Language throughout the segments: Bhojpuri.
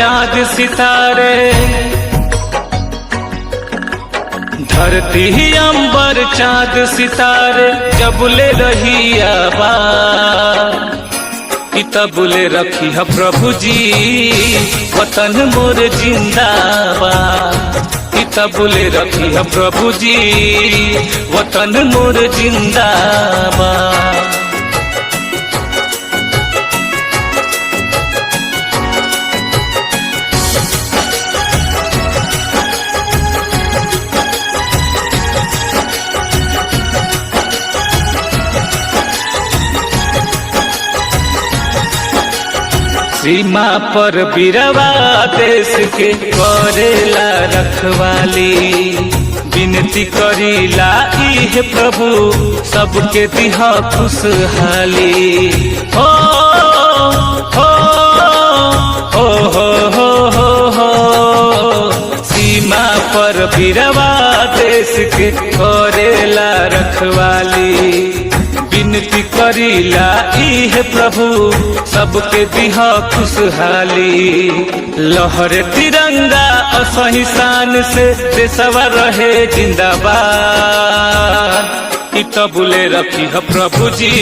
चांद सितारे, धरती अंबर चांद सितारे जबले रही आबाद, तबले रखी है प्रभु जी वतन मोर जिंदाबाद, तबले रखी है प्रभु जी वतन मोर जिंदाबाद। सीमा पर बीरवा देश के करेला रखवाली, विनती करीला इहे प्रभु सबके दिहा खुशहाली। हो हो हो हो हो हो सीमा पर बीरवा देश के करेला रखवाली, विनती करीला इहे प्रभु सबके दिहा खुशहाली। लहरे तिरंगा असही शान से देशवा रहे जिंदाबाद, तबले रखी है प्रभु जी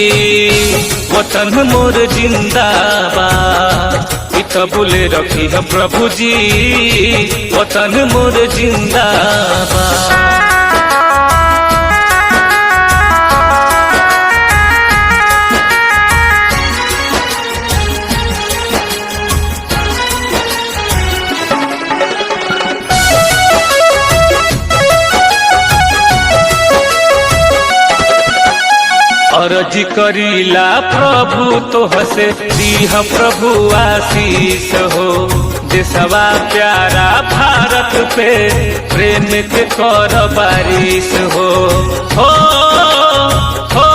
वतन मोर जिंदाबाद, तबले रखी है प्रभु जी वतन मोर जिंदाबाद। अर्जी करीला प्रभु तो हसे दीह प्रभु आशीष हो, देशवा प्यारा भारत पे प्रेम के कर बारिश हो। हो हो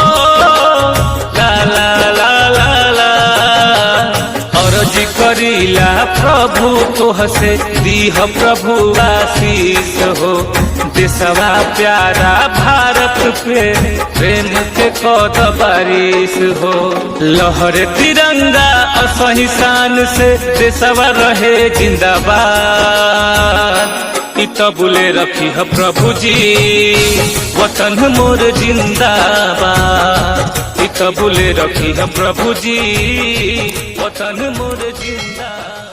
ला ला ला ला ला अर्जी करीला प्रभु तो हसे दीह प्रभु आशीष हो, देशवा प्यारा भारत पे प्रेम के कद बारिश हो। लहरे तिरंगा असही शान से देशवा रहे जिंदाबाद, तबले रखी है प्रभु जी वतन मोर जिंदाबाद, तबले रखी है प्रभु जी वतन मोर जिंदाबाद।